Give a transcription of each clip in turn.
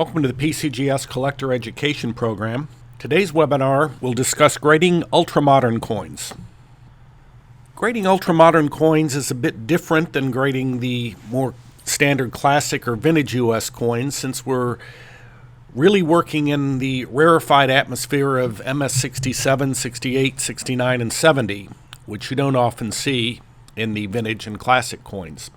Welcome to the PCGS Collector Education Program. Today's webinar will discuss grading ultramodern coins. Grading ultramodern coins is a bit different than grading the more standard classic or vintage US coins, since we're really working in the rarefied atmosphere of MS 67, 68, 69, and 70, which you don't often see in the vintage and classic coins.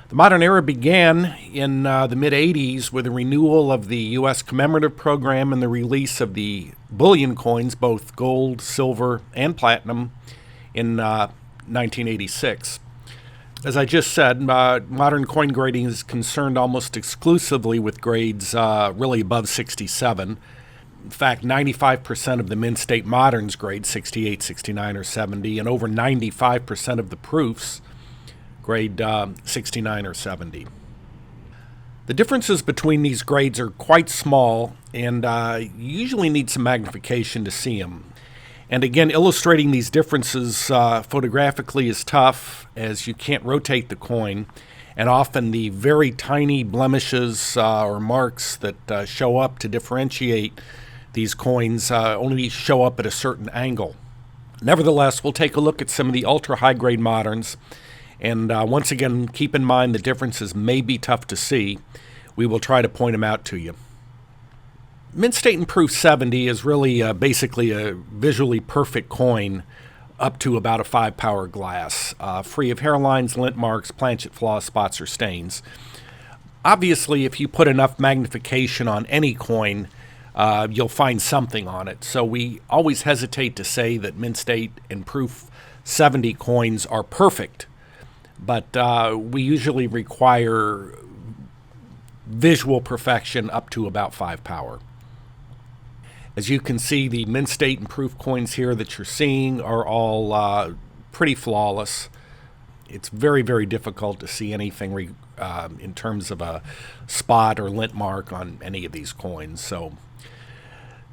The modern era began in the mid-'80s with a renewal of the U.S. commemorative program and the release of the bullion coins, both gold, silver, and platinum, in 1986. As I just said, modern coin grading is concerned almost exclusively with grades really above 67. In fact, 95% of the Mint State Moderns grade 68, 69, or 70, and over 95% of the proofs grade 69 or 70. The differences between these grades are quite small, and you usually need some magnification to see them. And again, illustrating these differences photographically is tough, as you can't rotate the coin, and often the very tiny blemishes or marks that show up to differentiate these coins only show up at a certain angle. Nevertheless, we'll take a look at some of the ultra-high-grade moderns. And once again, keep in mind the differences may be tough to see. We will try to point them out to you. Mint State and Proof 70 is really basically a visually perfect coin up to about a 5-power glass, free of hairlines, lint marks, planchet flaws, spots, or stains. Obviously, if you put enough magnification on any coin, you'll find something on it. So we always hesitate to say that Mint State and Proof 70 coins are perfect. But we usually require visual perfection up to about 5 power. As you can see, the Mint State and Proof coins here that you're seeing are all pretty flawless. It's very, very difficult to see anything in terms of a spot or lint mark on any of these coins. So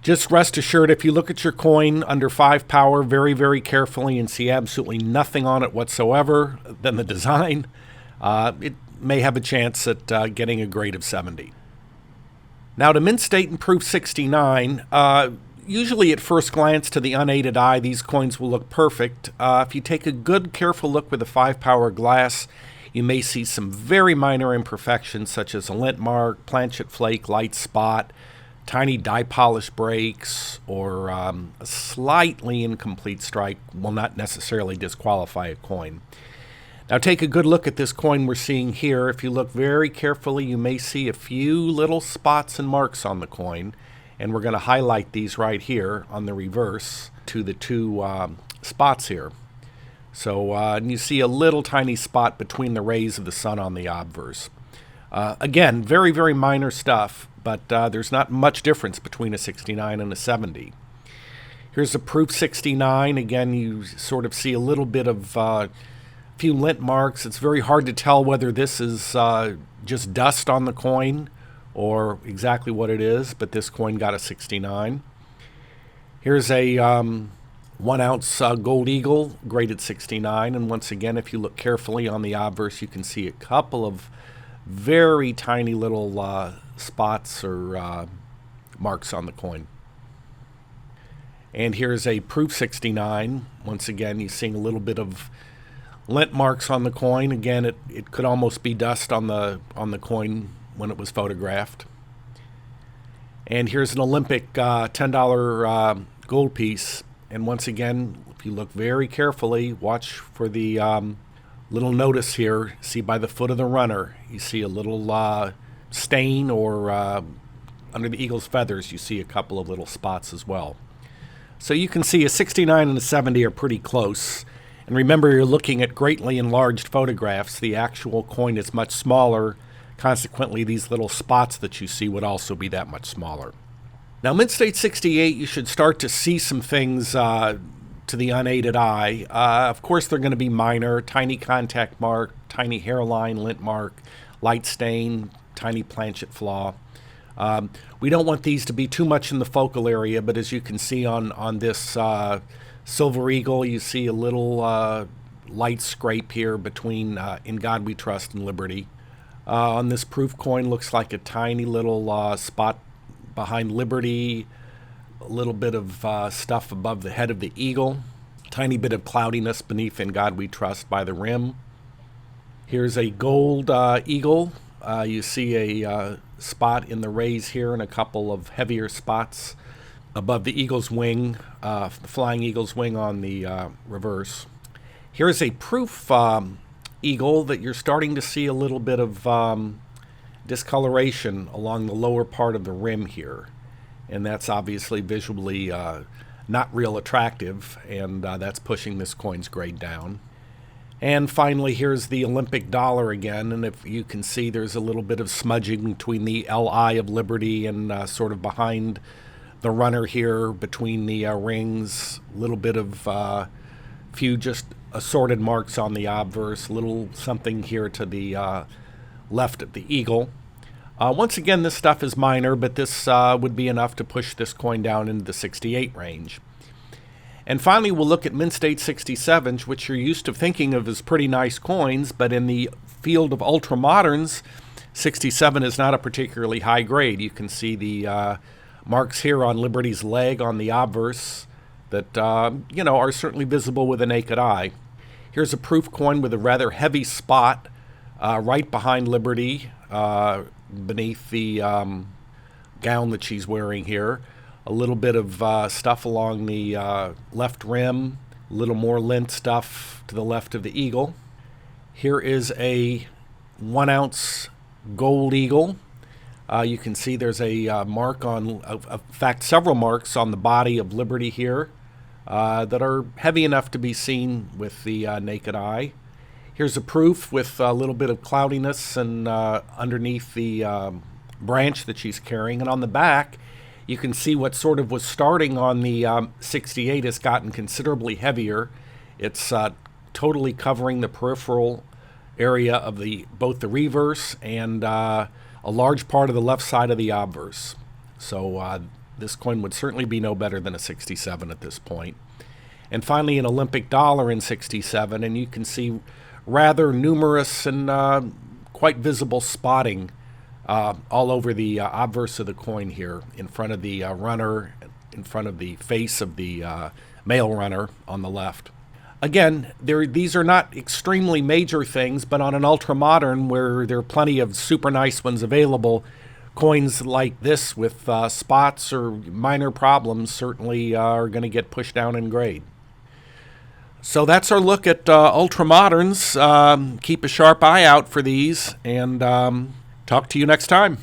just rest assured, if you look at your coin under 5 power very, very carefully and see absolutely nothing on it whatsoever than the design, it may have a chance at getting a grade of 70. Now to Mint State and Proof 69, usually at first glance to the unaided eye, these coins will look perfect. If you take a good, careful look with a 5-power glass, you may see some very minor imperfections such as a lint mark, planchet flake, light spot, tiny die polish breaks, or a slightly incomplete strike will not necessarily disqualify a coin. Now take a good look at this coin we're seeing here. If you look very carefully, you may see a few little spots and marks on the coin, and we're going to highlight these right here on the reverse to the two spots here. So and you see a little tiny spot between the rays of the sun on the obverse. Again, very, very minor stuff, but there's not much difference between a 69 and a 70. Here's a Proof 69. Again, you sort of see a little bit of a few lint marks. It's very hard to tell whether this is just dust on the coin or exactly what it is, but this coin got a 69. Here's a 1-ounce gold eagle, graded 69. And once again, if you look carefully on the obverse, you can see a couple of very tiny little spots or marks on the coin. And here's a Proof 69. Once again, you're seeing a little bit of lint marks on the coin. Again, it could almost be dust on the coin when it was photographed. And here's an Olympic $10 gold piece. And once again, if you look very carefully, watch for the little notice here. See by the foot of the runner, you see a little stain, or under the eagle's feathers, you see a couple of little spots as well. So you can see a 69 and a 70 are pretty close. And remember, you're looking at greatly enlarged photographs. The actual coin is much smaller. Consequently, these little spots that you see would also be that much smaller. Now, Mint State 68, you should start to see some things to the unaided eye. Of course, they're going to be minor: tiny contact mark, tiny hairline, lint mark, light stain, tiny planchet flaw. We don't want these to be too much in the focal area, but as you can see on this Silver Eagle, you see a little light scrape here between In God We Trust and Liberty. On this proof coin, looks like a tiny little spot behind Liberty, a little bit of stuff above the head of the eagle, tiny bit of cloudiness beneath In God We Trust by the rim. Here's a gold eagle. You see a spot in the rays here and a couple of heavier spots above the eagle's wing, the flying eagle's wing on the reverse. Here's a proof eagle that you're starting to see a little bit of discoloration along the lower part of the rim here. And that's obviously visually not real attractive, and that's pushing this coin's grade down. And finally, here's the Olympic dollar again, and if you can see, there's a little bit of smudging between the LI of Liberty and sort of behind the runner here between the rings, a little bit of few just assorted marks on the obverse, little something here to the left of the eagle. Once again, this stuff is minor, but this would be enough to push this coin down into the 68 range. And finally, we'll look at Mint State 67s, which you're used to thinking of as pretty nice coins, but in the field of ultramoderns, 67 is not a particularly high grade. You can see the marks here on Liberty's leg on the obverse that, are certainly visible with the naked eye. Here's a proof coin with a rather heavy spot right behind Liberty, beneath the gown that she's wearing here. A little bit of stuff along the left rim, a little more lint stuff to the left of the eagle. Here is a 1 ounce gold eagle. You can see there's a mark on, in fact, several marks on the body of Liberty here that are heavy enough to be seen with the naked eye. Here's a proof with a little bit of cloudiness and underneath the branch that she's carrying. And on the back, you can see what sort of was starting on the 68 has gotten considerably heavier. It's totally covering the peripheral area of both the reverse and a large part of the left side of the obverse. So this coin would certainly be no better than a 67 at this point. And finally, an Olympic dollar in 67, and you can see rather numerous and quite visible spotting all over the obverse of the coin here, in front of the runner, in front of the face of the male runner on the left. Again, these are not extremely major things, but on an ultramodern where there are plenty of super nice ones available, coins like this with spots or minor problems certainly are going to get pushed down in grade. So that's our look at ultramoderns. Keep a sharp eye out for these, and talk to you next time.